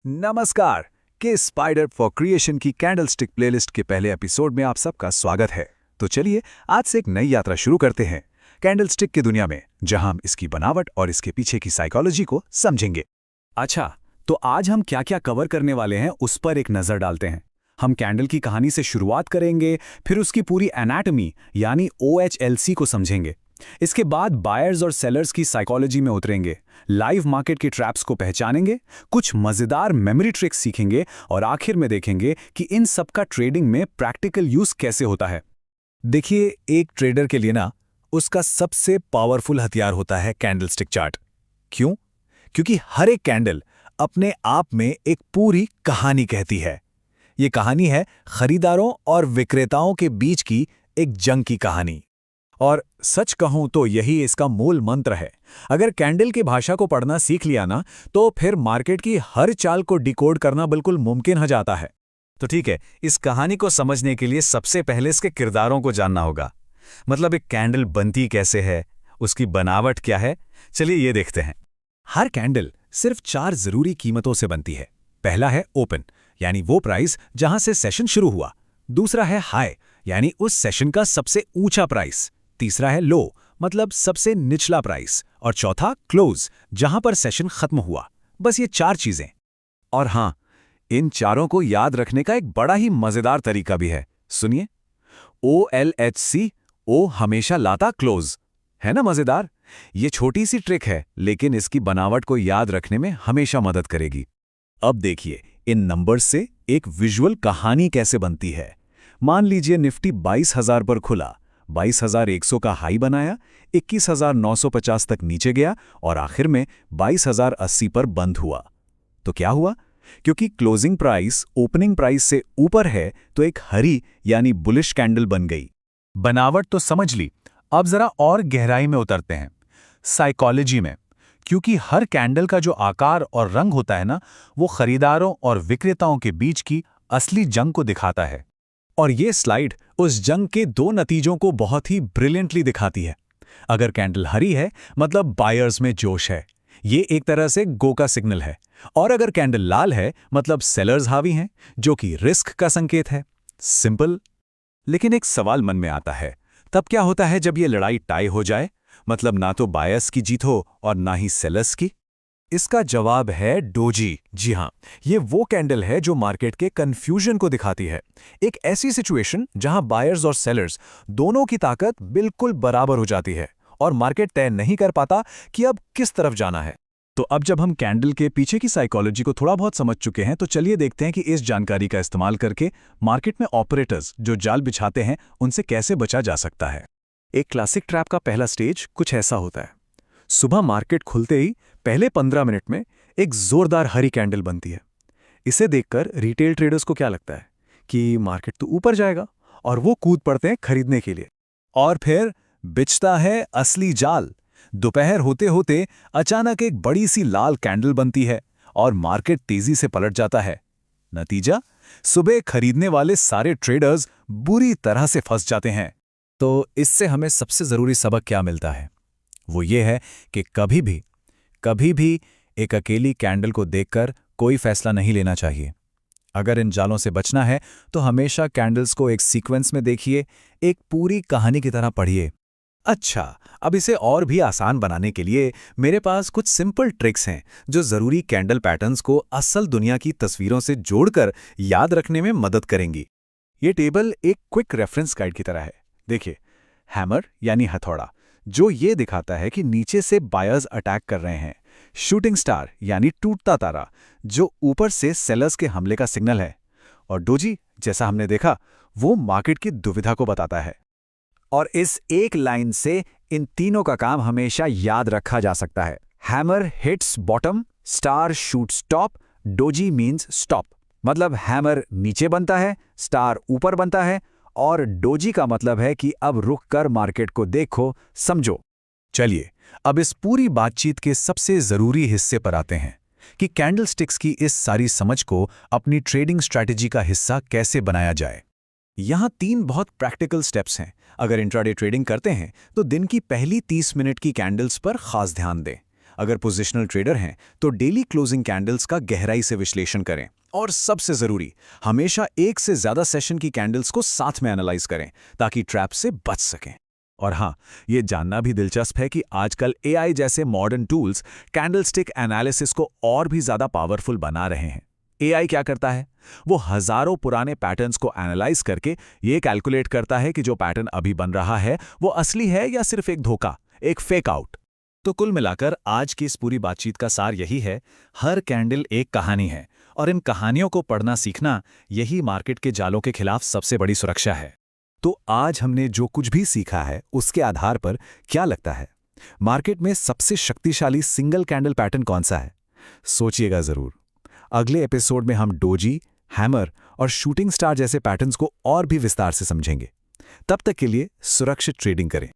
नमस्कार। के spider for creation की कैंडलस्टिक प्लेलिस्ट के पहले एपिसोड में आप सबका स्वागत है। तो चलिए आज से एक नई यात्रा शुरू करते हैं कैंडलस्टिक की दुनिया में, जहां हम इसकी बनावट और इसके पीछे की साइकोलॉजी को समझेंगे। अच्छा, तो आज हम क्या क्या कवर करने वाले हैं उस पर एक नज़र डालते हैं। हम कैंडल की कहानी से शुरुआत करेंगे, फिर उसकी पूरी एनाटॉमी यानी OHLC को समझेंगे। इसके बाद बायर्स और सेलर्स की साइकोलॉजी में उतरेंगे, लाइव मार्केट के ट्रैप्स को पहचानेंगे, कुछ मजेदार मेमोरी ट्रिक्स सीखेंगे और आखिर में देखेंगे कि इन सब का ट्रेडिंग में प्रैक्टिकल यूज कैसे होता है। देखिए, एक ट्रेडर के लिए ना उसका सबसे पावरफुल हथियार होता है कैंडलस्टिक चार्ट। क्यों? क्योंकि हर एक कैंडल अपने आप में एक पूरी कहानी कहती है। ये कहानी है खरीदारों और विक्रेताओं के बीच की एक जंग की कहानी। और सच कहूं तो यही इसका मूल मंत्र है। अगर कैंडल की भाषा को पढ़ना सीख लिया ना, तो फिर मार्केट की हर चाल को डिकोड करना बिल्कुल मुमकिन हो जाता है। तो ठीक है, इस कहानी को समझने के लिए सबसे पहले इसके किरदारों को जानना होगा। मतलब एक कैंडल बनती कैसे है, उसकी बनावट क्या है, चलिए ये देखते हैं। हर कैंडल सिर्फ 4 जरूरी कीमतों से बनती है। पहला है ओपन, यानी वो प्राइस जहां से सेशन शुरू हुआ। दूसरा है हाई, यानी उस सेशन का सबसे ऊंचा प्राइस। तीसरा है लो, मतलब सबसे निचला प्राइस। और चौथा क्लोज, जहां पर सेशन खत्म हुआ। बस ये 4 चीजें। और हां, इन चारों को याद रखने का एक बड़ा ही मजेदार तरीका भी है। सुनिए, OLHC, ओ हमेशा लाता क्लोज। है ना मजेदार? ये छोटी सी ट्रिक है, लेकिन इसकी बनावट को याद रखने में हमेशा मदद करेगी। अब देखिए, इन नंबर्स से एक विजुअल कहानी कैसे बनती है। मान लीजिए निफ्टी 22,000 पर खुला, 22,100 का हाई बनाया, 21,950 तक नीचे गया और आखिर में 22,080 पर बंद हुआ। तो क्या हुआ? क्योंकि क्लोजिंग प्राइस ओपनिंग प्राइस से ऊपर है, तो एक हरी यानी बुलिश कैंडल बन गई। बनावट तो समझ ली, अब जरा और गहराई में उतरते हैं, साइकोलॉजी में। क्योंकि हर कैंडल का जो आकार और रंग होता है ना, वो खरीदारों और विक्रेताओं के बीच की असली जंग को दिखाता है। और ये स्लाइड उस जंग के 2 नतीजों को बहुत ही ब्रिलियंटली दिखाती है। अगर कैंडल हरी है, मतलब बायर्स में जोश है, ये एक तरह से गो का सिग्नल है। और अगर कैंडल लाल है, मतलब सेलर्स हावी हैं, जो कि रिस्क का संकेत है। सिंपल। लेकिन एक सवाल मन में आता है, तब क्या होता है जब ये लड़ाई टाई हो जाए? मतलब ना तो बायर्स की जीत हो और ना ही सेलर्स की। इसका जवाब है डोजी। जी हां, ये वो कैंडल है जो मार्केट के कंफ्यूजन को दिखाती है। एक ऐसी सिचुएशन जहां बायर्स और सेलर्स दोनों की ताकत बिल्कुल बराबर हो जाती है और मार्केट तय नहीं कर पाता कि अब किस तरफ जाना है। तो अब जब हम कैंडल के पीछे की साइकोलॉजी को थोड़ा बहुत समझ चुके हैं, तो चलिए देखते हैं कि इस जानकारी का इस्तेमाल करके मार्केट में ऑपरेटर्स जो जाल बिछाते हैं, उनसे कैसे बचा जा सकता है। एक क्लासिक ट्रैप का पहला स्टेज कुछ ऐसा होता है। सुबह मार्केट खुलते ही पहले 15 मिनट में एक जोरदार हरी कैंडल बनती है। इसे देखकर रिटेल ट्रेडर्स को क्या लगता है कि मार्केट तो ऊपर जाएगा, और वो कूद पड़ते हैं खरीदने के लिए। और फिर बिछता है असली जाल। दोपहर होते होते अचानक एक बड़ी सी लाल कैंडल बनती है और मार्केट तेजी से पलट जाता है। नतीजा, सुबह खरीदने वाले सारे ट्रेडर्स बुरी तरह से फंस जाते हैं। तो इससे हमें सबसे जरूरी सबक क्या मिलता है? वो ये है कि कभी भी एक अकेली कैंडल को देखकर कोई फैसला नहीं लेना चाहिए। अगर इन जालों से बचना है, तो हमेशा कैंडल्स को एक सीक्वेंस में देखिए, एक पूरी कहानी की तरह पढ़िए। अच्छा, अब इसे और भी आसान बनाने के लिए मेरे पास कुछ सिंपल ट्रिक्स हैं जो जरूरी कैंडल पैटर्न्स को असल दुनिया की तस्वीरों से जोड़कर याद रखने में मदद करेंगी। ये टेबल एक क्विक रेफरेंस गाइड की तरह है। देखिए, हैमर यानी हथौड़ा, जो ये दिखाता है कि नीचे से बायर्स अटैक कर रहे हैं। शूटिंग स्टार यानी टूटता तारा, जो ऊपर से सेलर्स के हमले का सिग्नल है। और डोजी, जैसा हमने देखा, वो मार्केट की दुविधा को बताता है। और इस एक लाइन से इन तीनों का काम हमेशा याद रखा जा सकता है। Hammer hits bottom, star shoots top, doji means stop. मतलब हैमर नीचे बनता है, स्टार ऊपर बनता है, और डोजी का मतलब है कि अब रुक कर मार्केट को देखो, समझो। चलिए, अब इस पूरी बातचीत के सबसे जरूरी हिस्से पर आते हैं कि कैंडलस्टिक्स की इस सारी समझ को अपनी ट्रेडिंग स्ट्रैटेजी का हिस्सा कैसे बनाया जाए। यहाँ 3 बहुत प्रैक्टिकल स्टेप्स हैं। अगर इंट्राडे ट्रेडिंग करते हैं, तो दिन की पहली 30 मिनट की कैंडल्स पर खास ध्यान दें। अगर पोजिशनल ट्रेडर हैं तो डेली क्लोजिंग कैंडल्स का गहराई से विश्लेषण करें। और सबसे ज़रूरी, हमेशा एक से ज़्यादा सेशन की कैंडल्स को साथ में एनालाइज करें ताकि ट्रैप से बच सकें। और हाँ, ये जानना भी दिलचस्प है कि आजकल एआई जैसे मॉडर्न टूल्स कैंडलस्टिक एनालिसिस को और भी ज़्यादा पावरफुल बना रहे हैं। एआई क्या करता है? वो हज़ारों पुराने पैटर्न्स को एनालाइज करके ये कैलकुलेट करता है कि जो पैटर्न अभी बन रहा है वो असली है या सिर्फ एक धोखा, एक फेक आउट। तो कुल मिलाकर आज की इस पूरी बातचीत का सार यही है, हर कैंडल एक कहानी है और इन कहानियों को पढ़ना सीखना यही मार्केट के जालों के खिलाफ सबसे बड़ी सुरक्षा है। तो आज हमने जो कुछ भी सीखा है उसके आधार पर क्या लगता है, मार्केट में सबसे शक्तिशाली सिंगल कैंडल पैटर्न कौन सा है? सोचिएगा जरूर। अगले एपिसोड में हम डोजी, हैमर और शूटिंग स्टार जैसे पैटर्न्स को और भी विस्तार से समझेंगे। तब तक के लिए सुरक्षित ट्रेडिंग करें।